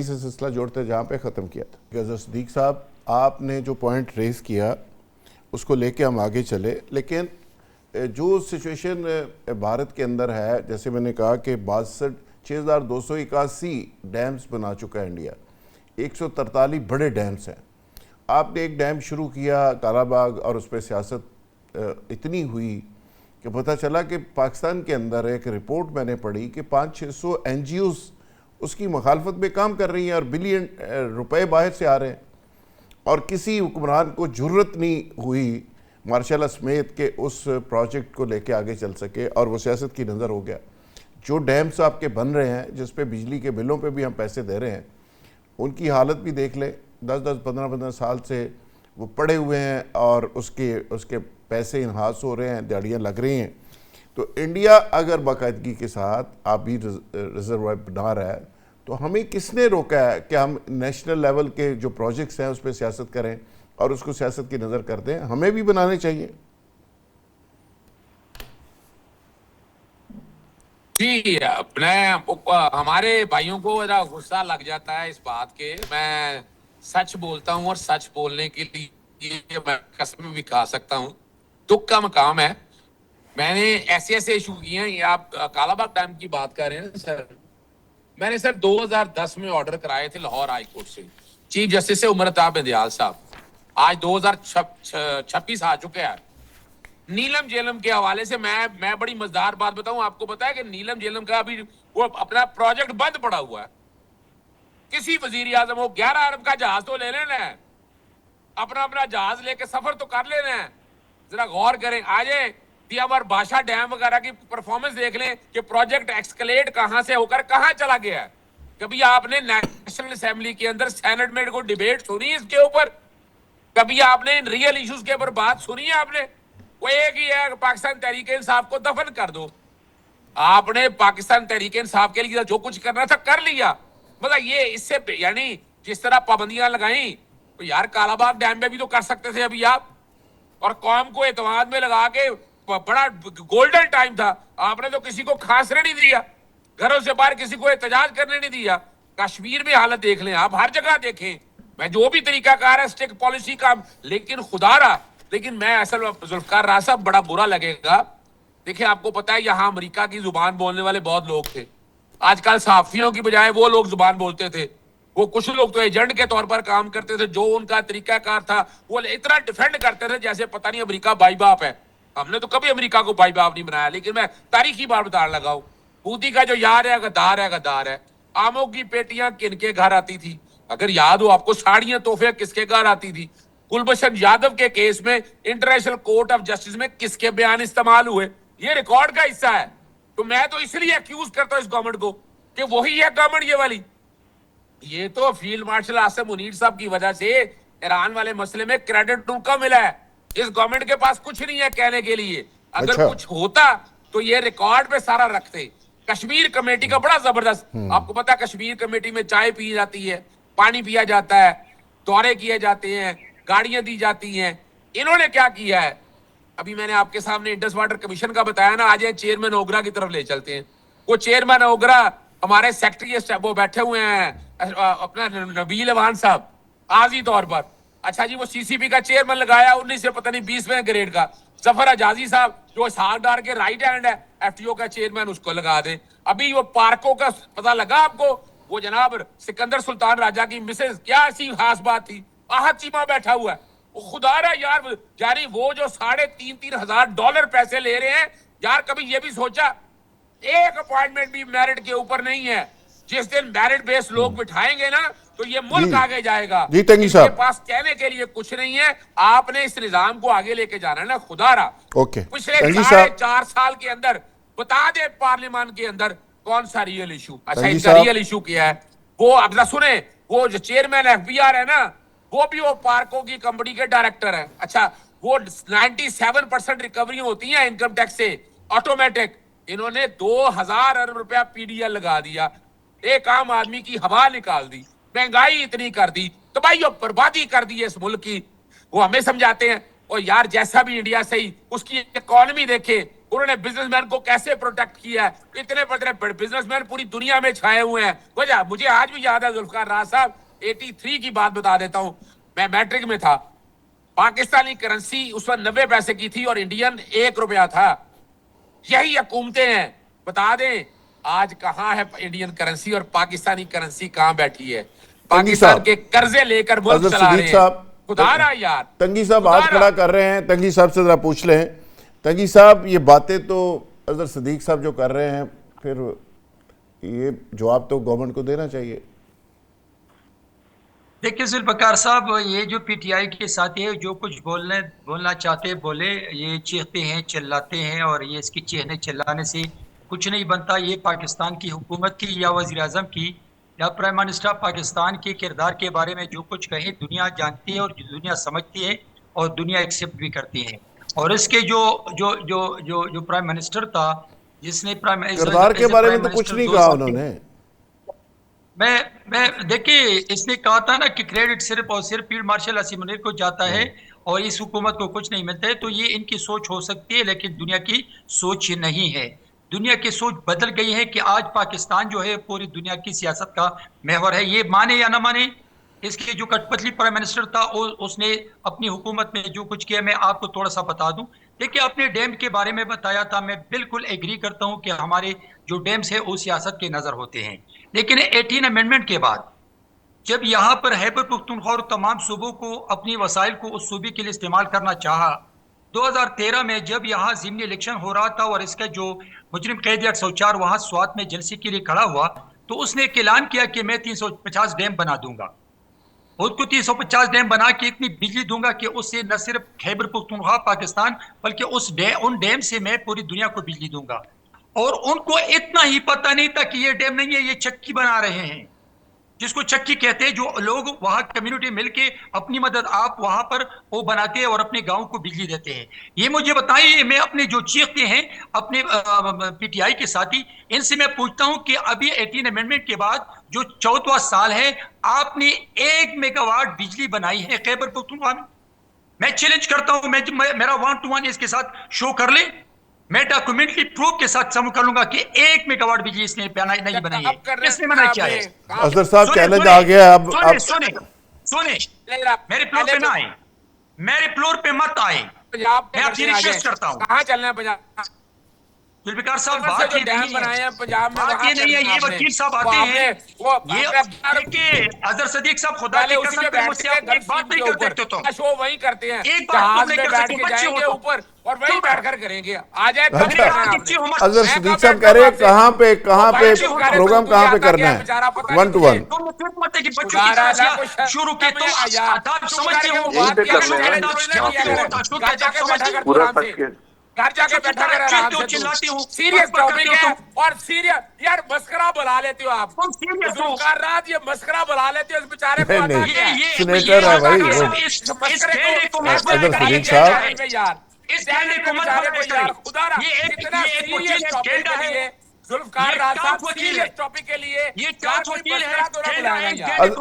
वहीं से सिलसिला जोड़ते जहाँ पे ख़त्म किया था। गज़र सदीक साहब, आपने जो पॉइंट रेस किया उसको लेके हम आगे चले, लेकिन जो सिचुएशन भारत के अंदर है, जैसे मैंने कहा कि 6281 डैम्स बना चुका है इंडिया, 143 बड़े डैम्स हैं। आपने एक डैम शुरू किया कालाबाग और उस पर सियासत इतनी हुई कि पता चला कि पाकिस्तान के अंदर एक रिपोर्ट मैंने पढ़ी कि 500-600 NGOs उसकी मुखालफत में काम कर रही हैं और बिलियन रुपए बाहर से आ रहे हैं, और किसी हुक्मरान को जुर्रत नहीं हुई मार्शल समेत के उस प्रोजेक्ट को लेके आगे चल सके, और वो सियासत की नज़र हो गया। जो डैम्स आपके बन रहे हैं जिस पे बिजली के बिलों पे भी हम पैसे दे रहे हैं, उनकी हालत भी देख लें। 10-10, 15-15 साल से वो पड़े हुए हैं और उसके पैसे इन्हास हो रहे हैं, दिहाड़ियाँ लग रही हैं। तो इंडिया अगर बाकायदगी के साथ आप भी रिजर्वायर बना रहा है, तो हमें किसने रोका है कि हम नेशनल लेवल के जो प्रोजेक्ट्स हैं उस पर सियासत करें और उसको सियासत की नज़र कर दें? हमें भी बनाने चाहिए। जी, मैं हमारे भाइयों को जरा गुस्सा लग जाता है इस बात के। मैं सच बोलता हूं और सच बोलने के लिए मैं कसम भी खा सकता हूं। दुख का मकाम है। मैंने ऐसे ऐसे इशू किए हैं। ये आप कालाबाग डैम की बात कर रहे हैं सर, मैंने सर 2010 में ऑर्डर कराए थे लाहौर हाई कोर्ट से, चीफ जस्टिस से उमरताब इंदियाल साहब। आज 2026 आ चुके हैं। नीलम जेलम के हवाले से मैं बड़ी मजेदार बात बताऊं आपको। पता है कि नीलम जेलम का अभी वो अपना प्रोजेक्ट बंद पड़ा हुआ है। किसी वजीर आजम हो 11 अरब का जहाज तो ले लेना है, अपना अपना जहाज लेके सफर तो कर लेना है। जरा गौर करें, आज दियावर भाषा डैम वगैरह की परफॉर्मेंस देख लें कि प्रोजेक्ट एक्सकलेट कहां से होकर कहां चला गया है। कभी आपने नेशनल असेंबली के अंदर सेनेट में को डिबेट सुनी इसके ऊपर? कभी आपने इन रियल इश्यूज के ऊपर बात सुनी है आपने? वो एक ही है, पाकिस्तान तहरीक इंसाफ को दफन कर दो। आपने पाकिस्तान तहरीक इंसाफ के लिए जो कुछ करना था कर लिया। मतलब ये इससे यानी जिस तरह पाबंदियां लगाई, तो यार कालाबाग डैम में भी तो कर सकते थे अभी आप, और कौम को एतमाद में लगा के बड़ा गोल्डन टाइम था। आपने तो किसी को खांसने नहीं दिया, घरों से बाहर किसी को एहतजाज करने नहीं दिया। कश्मीर में हालत देख लें आप, हर जगह देखें। मैं जो भी तरीकाकार है स्टिक पॉलिसी का, लेकिन खुदारा, लेकिन मैं असल जुल्फकार राज साहब बड़ा बुरा लगेगा। देखिए आपको पता है यहाँ अमेरिका की जुबान बोलने वाले बहुत लोग थे। आजकल सहाफियों की बजाय वो लोग जुबान बोलते थे। वो कुछ लोग तो एजेंट के तौर पर काम करते थे। जो उनका तरीकाकार था वो इतना डिफेंड करते थे जैसे पता नहीं अमेरिका भाई बाप है। हमने तो कभी अमेरिका को भाई बाप नहीं बनाया। लेकिन मैं तारीखी बात बताने लगा हूं, मोदी का जो यार है गद्दार है, गद्दार है। आमों की पेटियां किनके घर आती थी? अगर याद हो आपको, साड़ियां तोहफे किसके घर आती थी? कुलभूषण यादव के केस में इंटरनेशनल कोर्ट ऑफ जस्टिस में किसके बयान इस्तेमाल हुए? ये रिकॉर्ड का हिस्सा है। तो मैं तो इसलिए एक्यूज करता हूं इस गवर्नमेंट को कि वही है गवर्नमेंट ये वाली। ये तो फील्ड मार्शल आसिम मुनीर साहब की वजह से ईरान वाले मसले में क्रेडिट उनको मिला है। इस गवर्नमेंट के पास कुछ नहीं है कहने के लिए। अगर अच्छा। कुछ होता तो ये रिकॉर्ड पे सारा रखते। कश्मीर कमेटी का बड़ा जबरदस्त, आपको पता है कश्मीर कमेटी में चाय पी जाती है, पानी पिया जाता है, दौरे किए जाते हैं, गाड़ियां दी जाती हैं। इन्होंने क्या किया है? अभी मैंने आपके सामने इंडस वाटर कमीशन का बताया ना। आज चेयरमैन ओगरा की तरफ ले चलते हैं। वो चेयरमैन ओगरा हमारे सेक्रेटरी वो बैठे हुए हैं अपना नबील अवान साहब आजी तौर पर। अच्छा जी, वो सीसीपी का चेयरमैन लगाया 19 से पता नहीं 20वें ग्रेड का जफर अजाजी साहब, जो सागदार के राइट हैंड है एफटीओ का चेयरमैन, उसको लगा दे। अभी वो पार्कों का पता लगा आपको? वो जनाब सिकंदर सुल्तान राजा की मिसेज, क्या ऐसी खास बात थी, आहत चीमा बैठा हुआ है। वो खुदा रहा यार, यानी वो जो $3,500 पैसे ले रहे हैं यार, कभी ये भी सोचा? एक अपॉइंटमेंट भी मेरिट के ऊपर नहीं है। जिस दिन मेरिट बेस्ड लोग बिठाएंगे ना तो ये मुल्क आगे जाएगा। जी तंगी इनके साहब, पास कहने के लिए कुछ नहीं है। आपने इस निजाम को आगे लेके जाना है ना खुदारा। ओके पिछले तंगी 4.5 साल के अंदर बता दे पार्लियामेंट के अंदर कौन सा रियल इशू। अच्छा, तंगी इनका साहब, रियल इशू क्या है? वो अब सुने, वो जो चेयरमैन एफबीआर है ना, वो भी वो पार्कों की कंपनी के डायरेक्टर है। अच्छा, वो 97% रिकवरी होती है इनकम टैक्स से ऑटोमेटिक। इन्होंने 2000 अरब रुपया पीडीएल लगा दिया, एक आम आदमी की हवा निकाल दी, महंगाई इतनी कर दी, तो भाई ये बर्बादी कर दी है इस मुल्क की। वो हमें समझाते हैं और यार जैसा भी इंडिया सही, उसकी इकोनॉमी देखे, उन्होंने बिजनेसमैन को कैसे प्रोटेक्ट किया है। इतने बड़े बिजनेसमैन पूरी दुनिया में छाए हुए हैं। वजह मुझे आज भी याद है जुल्फिकार राज साहब, 83 की बात बता देता हूं, मैं मैट्रिक में था। पाकिस्तानी करेंसी उस वक्त 90 पैसे की थी और इंडियन 1 रुपया था। यही हुकूमतें हैं। बता दें आज कहां है इंडियन करेंसी और पाकिस्तानी करेंसी कहां बैठी है। पाकिस्तान के कर्जे लेकर मुल्क चला रहे हैं। खुदा रहा यार, तंगी साहब हाथ खड़ा कर रहे हैं, तंगी साहब से जरा पूछ लें। तंगी साहब, ये बातें तो अजहर सिद्दीक साहब जो कर रहे हैं, फिर ये जवाब तो गवर्नमेंट को देना चाहिए। देखिए जुल्फिकार साहब, ये जो पीटीआई के साथ है जो कुछ बोलना चाहते बोले, ये चीखते हैं चिल्लाते हैं, और ये इसकी चीखने चिल्लाने से कुछ नहीं बनता। ये पाकिस्तान की हुकूमत की या वज़ीर आज़म की या प्राइम मिनिस्टर पाकिस्तान के किरदार के बारे में जो कुछ कहे दुनिया जानती है और दुनिया समझती है और दुनिया एक्सेप्ट भी करती है। और इसके जो जो जो जो जो प्राइम मिनिस्टर था, जिसने किरदार के बारे में तो कुछ नहीं कहा उन्होंने। मैं देखिए, इसने कहा था ना कि क्रेडिट सिर्फ और सिर्फ फील्ड मार्शल असीम मुनीर को जाता है और इस हुकूमत को कुछ नहीं मिलता है। तो ये इनकी सोच हो सकती है, लेकिन दुनिया की सोच नहीं है। दुनिया की सोच बदल गई है कि आज पाकिस्तान जो है पूरी दुनिया की सियासत का महवर है। ये माने या ना माने, इसके जो कठपुतली प्राइम मिनिस्टर था उसने अपनी हुकूमत में जो कुछ किया, मैं आपको थोड़ा सा बता दूं। देखिए, अपने डैम के बारे में बताया था, मैं बिल्कुल एग्री करता हूं कि हमारे जो डैम्स है वो सियासत के नजर होते हैं। लेकिन 18 अमेंडमेंट के बाद जब यहाँ पर खैबर पख्तूनख्वा और तमाम सूबों को अपनी वसाइल को उस सूबे के लिए इस्तेमाल करना चाहा, 2013 में जब यहाँ ज़िमनी इलेक्शन हो रहा था और इसका जो मुजरिम कैदी 804 वहाँ स्वात में जलसे के लिए खड़ा हुआ, तो उसने एक ऐलान किया कि मैं 350 डैम बना दूंगा। उसको 350 डैम बना के इतनी बिजली दूंगा कि उससे न सिर्फ खैबर पख्तूनख्वा पाकिस्तान, बल्कि उन डैम से मैं पूरी दुनिया को बिजली दूंगा। और उनको इतना ही पता नहीं था कि ये डैम नहीं है, ये चक्की बना रहे हैं, जिसको चक्की कहते हैं। जो लोग वहां कम्युनिटी मिलके अपनी मदद आप वहां पर वो बनाते हैं और अपने गांव को बिजली देते हैं। ये मुझे बताइए, मैं अपने जो चीखते हैं अपने पीटीआई के साथी, इनसे मैं पूछता हूं कि अभी 18 अमेंडमेंट के बाद जो 14वां साल है, आपने 1 मेगावाट बिजली बनाई है खैबर पख्तूनख्वा में? मैं चैलेंज करता हूं, मेरा 1 to 1 इसके साथ शो कर ले, मैं डॉक्यूमेंट्री प्रूफ के साथ समझ कर लूंगा कि 1 मेगावाट बिजली इसने नहीं बनाई है। किसने मना किया है? अजहर साहब, चैलेंज आ गया। अब सुने, मेरे फ्लोर पे ना आए, मेरे फ्लोर पे मत आए, मैं आपसे रिक्वेस्ट करता हूँ। कहाँ चलना है पंजाब? जुल्फिकार साहब, बात ये नहीं है पंजाब में, बात ये नहीं है। ये वकील साहब आते हैं, ये अजहर सिद्दीक साहब, खुदा की कसम पे मुझसे आप एक बात नहीं कर सकते। तो शो वही करते हैं, एक बात नहीं कर सकते, जाएंगे ऊपर और वही बैठकर करेंगे। आ जाए अजहर सिद्दीक साहब कह रहे हैं कहाँ पे प्रोग्राम कहाँ पे करना है? 1 to 1 शुरू के तुम समझते हो, घर जाके बैठा कर सीरियस टॉपिक है और सीरियस यार मस्करा बुला लेते हो आप। रात ये मस्करा बुला लेते हो इस बेचारे को। सीनेटर है भाई अजहर सिद्दीक साहब यार, इस जुल्फिकार राज साहब सीरियस टॉपिक के लिए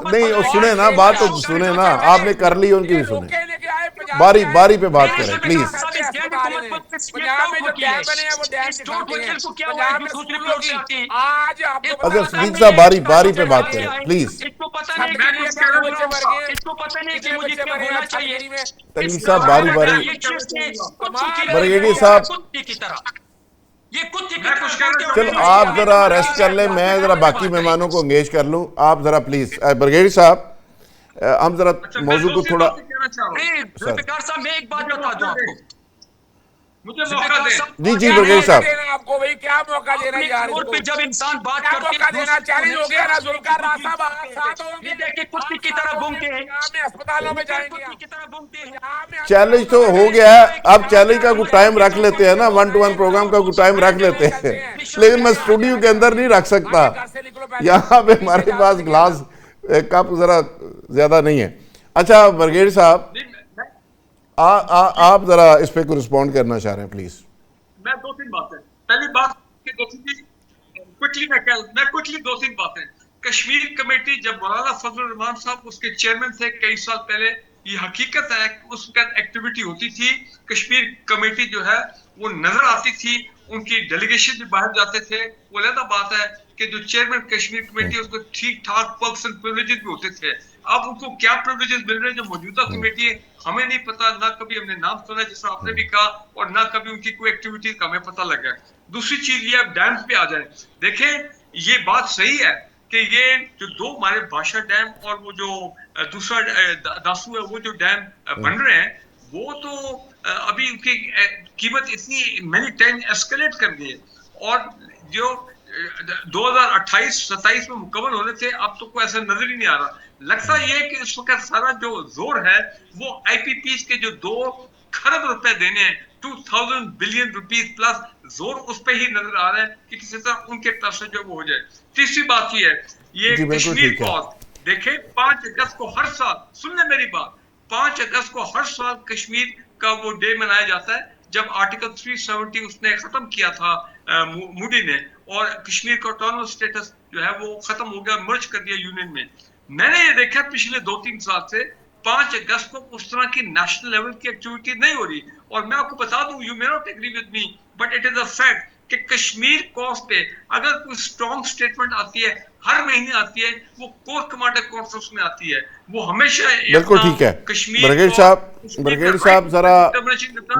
नहीं सुने ना, बात तो सुने ना, आपने कर ली, उनकी भी सुने। बारी बारी पे बात करें प्लीज। अजहर सिद्दीक साहब बारी बारी पे बात करें प्लीज। तंगी साहब बारी बारी, ब्रिगेडियर साहब चलो आप जरा रेस्ट कर लें, मैं जरा बाकी मेहमानों को एंगेज कर लूं। आप जरा प्लीज ब्रिगेडियर साहब, हम जरा मौजू को थोड़ा। जुल्फिकार साहब, मैं एक बात बता दूं आपको, मुझे मौका दे। जी ब्रिगेडियर साहब, आपको भाई क्या मौका देना यार? पे जब इंसान बात करते मौका देना चैलेंज हो गया ना जुल्फिकार राज साहब, साथ होंगे, देखिए कुत्ते की तरह घूमते हैं, अस्पतालों में जाएंगे, की तरह घूमते हैं। चैलेंज तो हो गया है, अब चैलेंज का कुछ टाइम रख लेते हैं ना, 1 to 1 प्रोग्राम का कुछ टाइम रख लेते हैं, लेकिन मैं स्टूडियो के अंदर नहीं रख सकता, यहाँ पे हमारे पास ग्लास कप जरा ज्यादा नहीं है। अच्छा ब्रिगेडियर साहब, आप जरा इस पे को रिस्पॉन्ड करना चाह रहे हैं प्लीज। मैं 2-3 बातें, पहली बात कि मैं क्विकली 2-3 बातें। कश्मीर कमेटी जब मौलाना फजल रहमान साहब उसके चेयरमैन थे कई साल पहले, ये हकीकत है उस वक्त एक्टिविटी होती थी। कश्मीर कमेटी जो है वो नजर आती थी, उनकी डेलीगेशन भी बाहर जाते थे। वो अलग बात है कि जो चेयरमैन कश्मीर कमेटी उसको ठीक ठाक पर्क्स एंड प्रिविलेजेस भी होते थे। अब उनको क्या प्रिविलेजेस मिल रहे हैं जो मौजूदा कमेटी है हमें नहीं पता, ना कभी हमने नाम सुना जिस आपने भी कहा, और ना कभी उनकी कोई एक्टिविटीज का हमें पता लगा। दूसरी चीज ये, अब डैम्स पे आ जाए। देखें ये बात सही है कि ये जो दो हमारे भाषा डैम और वो जो दूसरा दासू है, वो जो डैम बन रहे हैं, वो तो अभी उनकी कीमत इतनी मैनी टाइम एस्केलेट कर गई है, और जो 2028-27 में मुकम्मल होने थे, अब तो कोई ऐसा नजर ही नहीं आ रहा। लगता ये है कि इस वक्त सारा जो जोर है वो आईपीपीज के जो 2 खरब रुपए देने हैं, 2000 बिलियन रुपीस प्लस, जोर उस पे ही नजर आ रहा है कि किसी तरह उनके तरफ से जो वो हो जाए। तीसरी बात ये है, ये कश्मीर कॉज देखे 5 अगस्त को हर साल, सुनने मेरी बात, 5 अगस्त को हर साल कश्मीर का वो डे मनाया जाता है जब आर्टिकल 370 उसने खत्म किया था मूडी ने, और कश्मीर का ऑटोनोमस स्टेटस जो है वो खत्म हो गया, मर्ज कर दिया यूनियन में। मैंने ये देखा पिछले 2-3 साल से 5 अगस्त को उस तरह की नेशनल लेवल की एक्टिविटी नहीं हो रही। और मैं आपको बता दूं, you may not agree with me but it is a fact कि कश्मीर कॉज पे अगर कोई स्ट्रॉन्ग स्टेटमेंट आती है, हर महीने आती है, वो कोर कमांडर कॉन्फ्रेंस में आती है, वो हमेशा बिल्कुल ठीक है। कश्मीर ब्रिगेड साहब जरा